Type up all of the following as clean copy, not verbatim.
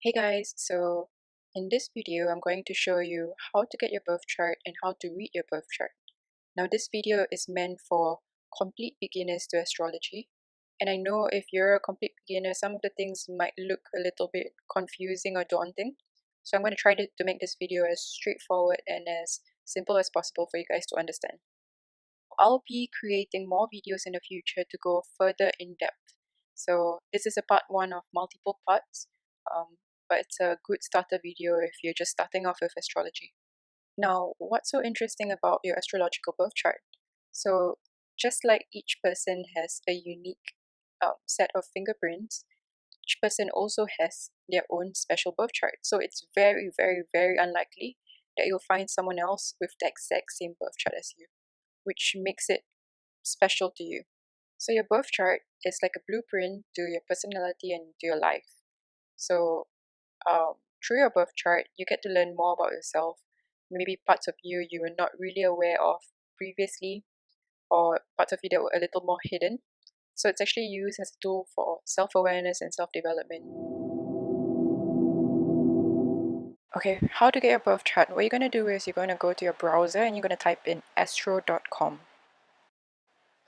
Hey guys, so in this video I'm going to show you how to get your birth chart and how to read your birth chart. Now this video is meant for complete beginners to astrology, and I know if you're a complete beginner some of the things might look a little bit confusing or daunting, so I'm going to try to make this video as straightforward and as simple as possible for you guys to understand. I'll be creating more videos in the future to go further in depth. So this is a part one of multiple parts, but it's a good starter video if you're just starting off with astrology. Now, what's so interesting about your astrological birth chart? So just like each person has a unique set of fingerprints, each person also has their own special birth chart. So it's very, very, very unlikely that you'll find someone else with the exact same birth chart as you, which makes it special to you. So your birth chart is like a blueprint to your personality and to your life. So through your birth chart, you get to learn more about yourself, maybe parts of you you were not really aware of previously, or parts of you that were a little more hidden. So it's actually used as a tool for self-awareness and self-development. Okay, how to get your birth chart? What you're going to do is you're going to go to your browser and you're going to type in astro.com.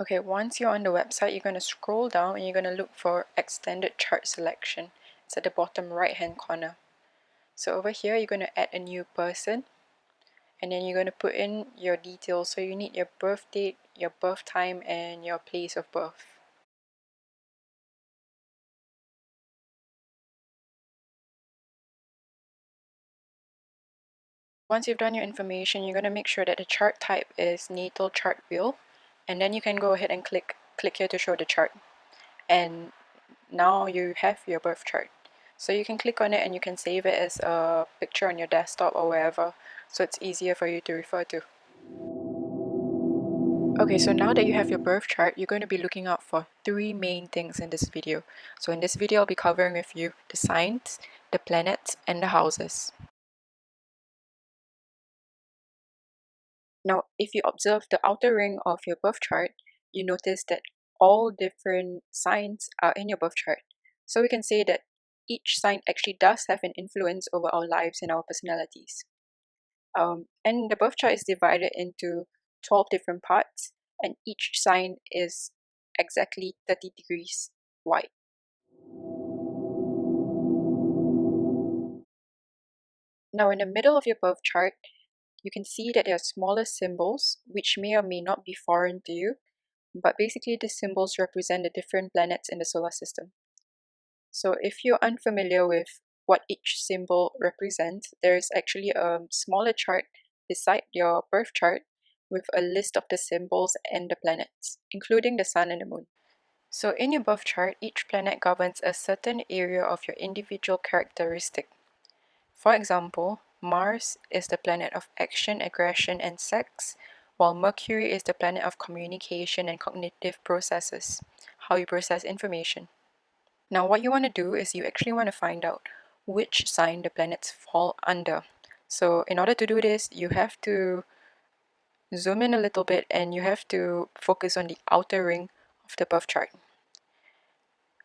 Okay, once you're on the website, you're going to scroll down and you're going to look for extended chart selection. It's at the bottom right hand corner. So over here, you're going to add a new person, and then you're going to put in your details. So you need your birth date, your birth time, and your place of birth. Once you've done your information, you're going to make sure that the chart type is natal chart wheel, and then you can go ahead and click here to show the chart. And now you have your birth chart. So you can click on it and you can save it as a picture on your desktop or wherever, so it's easier for you to refer to. Okay, so now that you have your birth chart, you're going to be looking out for three main things in this video. So in this video, I'll be covering with you the signs, the planets, and the houses. Now, if you observe the outer ring of your birth chart, you notice that all different signs are in your birth chart. So we can say that each sign actually does have an influence over our lives and our personalities. And the birth chart is divided into 12 different parts, and each sign is exactly 30 degrees wide. Now, in the middle of your birth chart, you can see that there are smaller symbols, which may or may not be foreign to you, but basically the symbols represent the different planets in the solar system. So if you're unfamiliar with what each symbol represents, there's actually a smaller chart beside your birth chart with a list of the symbols and the planets, including the sun and the moon. So in your birth chart, each planet governs a certain area of your individual characteristic. For example, Mars is the planet of action, aggression, and sex, while Mercury is the planet of communication and cognitive processes, how you process information. Now, what you want to do is you actually want to find out which sign the planets fall under. So, in order to do this, you have to zoom in a little bit and you have to focus on the outer ring of the birth chart.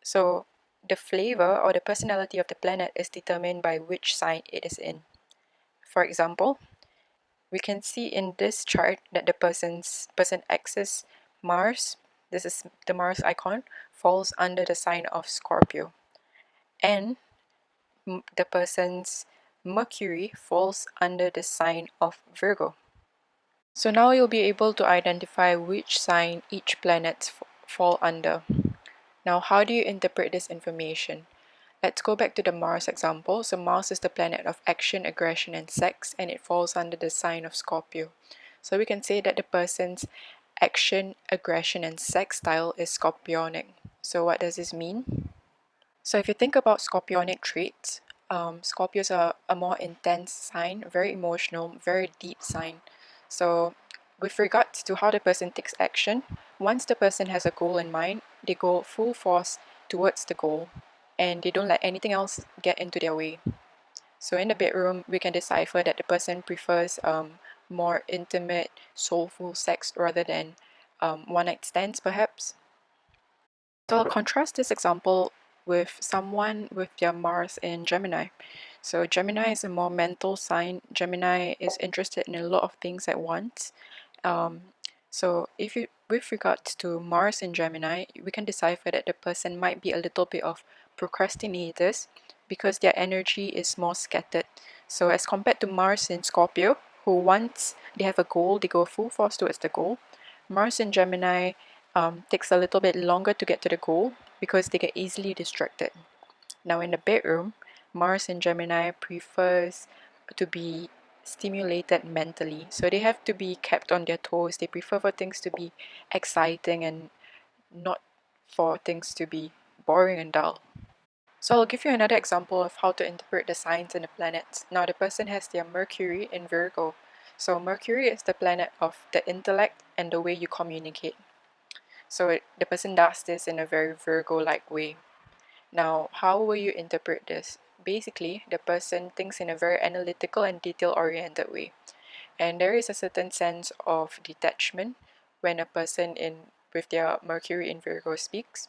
So, the flavor or the personality of the planet is determined by which sign it is in. For example, we can see in this chart that the person X's Mars, this is the Mars icon, falls under the sign of Scorpio. And the person's Mercury falls under the sign of Virgo. So now you'll be able to identify which sign each planet fall under. Now, how do you interpret this information? Let's go back to the Mars example. So Mars is the planet of action, aggression, and sex, and it falls under the sign of Scorpio. So we can say that the person's action, aggression, and sex style is scorpionic. So what does this mean? So if you think about scorpionic traits, Scorpios are a more intense sign, very emotional, very deep sign. So with regards to how the person takes action, once the person has a goal in mind, they go full force towards the goal and they don't let anything else get into their way. So in the bedroom, we can decipher that the person prefers more intimate, soulful sex rather than one night stands perhaps. So I'll contrast this example with someone with their Mars in Gemini. So Gemini is a more mental sign. Gemini is interested in a lot of things at once. Um, so if you, with regards to Mars in Gemini, we can decipher that the person might be a little bit of procrastinators because their energy is more scattered. So as compared to Mars in Scorpio, who once they have a goal, they go full force towards the goal. Mars in Gemini takes a little bit longer to get to the goal because they get easily distracted. Now in the bedroom, Mars in Gemini prefers to be stimulated mentally. So they have to be kept on their toes. They prefer for things to be exciting and not for things to be boring and dull. So I'll give you another example of how to interpret the signs and the planets. Now the person has their Mercury in Virgo. So Mercury is the planet of the intellect and the way you communicate. So the person does this in a very Virgo-like way. Now, how will you interpret this? Basically, the person thinks in a very analytical and detail-oriented way. And there is a certain sense of detachment when a person in with their Mercury in Virgo speaks.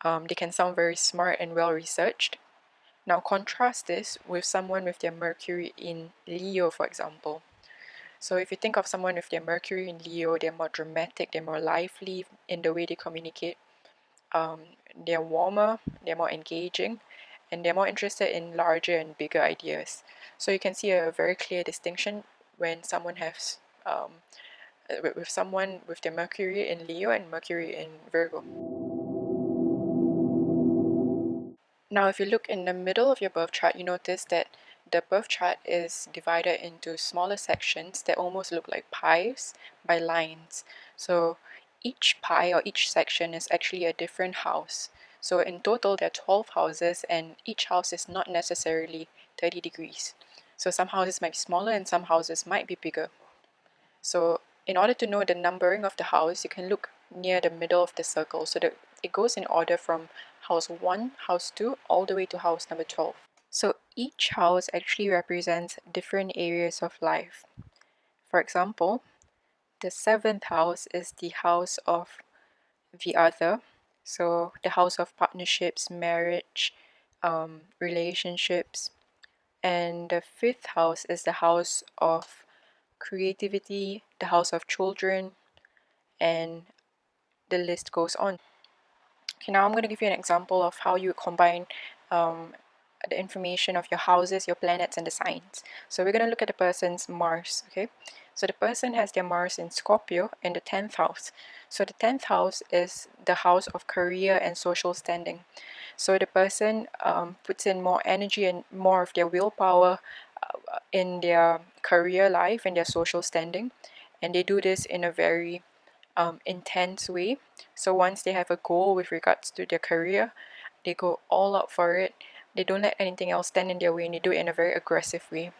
They can sound very smart and well researched. Now contrast this with someone with their Mercury in Leo, for example. So if you think of someone with their Mercury in Leo, they're more dramatic, they're more lively in the way they communicate. They're warmer, they're more engaging, and they're more interested in larger and bigger ideas. So you can see a very clear distinction when someone has with someone with their Mercury in Leo and Mercury in Virgo. Now, if you look in the middle of your birth chart, you notice that the birth chart is divided into smaller sections that almost look like pies by lines. So each pie or each section is actually a different house. So in total, there are 12 houses, and each house is not necessarily 30 degrees. So some houses might be smaller and some houses might be bigger. So in order to know the numbering of the house, you can look near the middle of the circle so that it goes in order from house 1, house 2, all the way to house number 12. So each house actually represents different areas of life. For example, the 7th house is the house of the other. So the house of partnerships, marriage, relationships. And the 5th house is the house of creativity, the house of children, and the list goes on. Okay, now I'm going to give you an example of how you combine the information of your houses, your planets, and the signs. So we're going to look at the person's Mars, okay? So the person has their Mars in Scorpio in the 10th house. So the 10th house is the house of career and social standing. So the person puts in more energy and more of their willpower in their career life and their social standing. And they do this in a very intense way. So once they have a goal with regards to their career, they go all out for it. They don't let anything else stand in their way, and they do it in a very aggressive way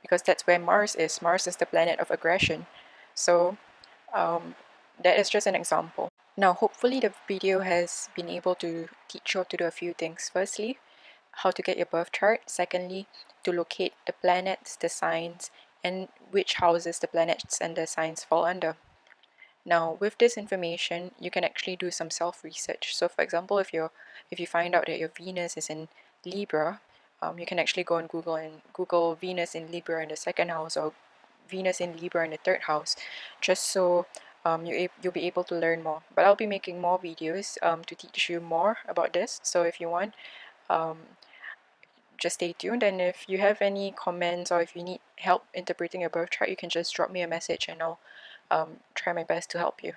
because that's where Mars is. Mars is the planet of aggression. So that is just an example. Now, hopefully the video has been able to teach you how to do a few things. Firstly, how to get your birth chart. Secondly, to locate the planets, the signs, and which houses the planets and the signs fall under. Now, with this information, you can actually do some self-research. So, for example, if you find out that your Venus is in Libra, you can actually go on Google and Google Venus in Libra in the 2nd house or Venus in Libra in the 3rd house, just so you'll be able to learn more. But I'll be making more videos to teach you more about this. So if you want, um, just stay tuned. And if you have any comments or if you need help interpreting your birth chart, you can just drop me a message and I'll try my best to help you.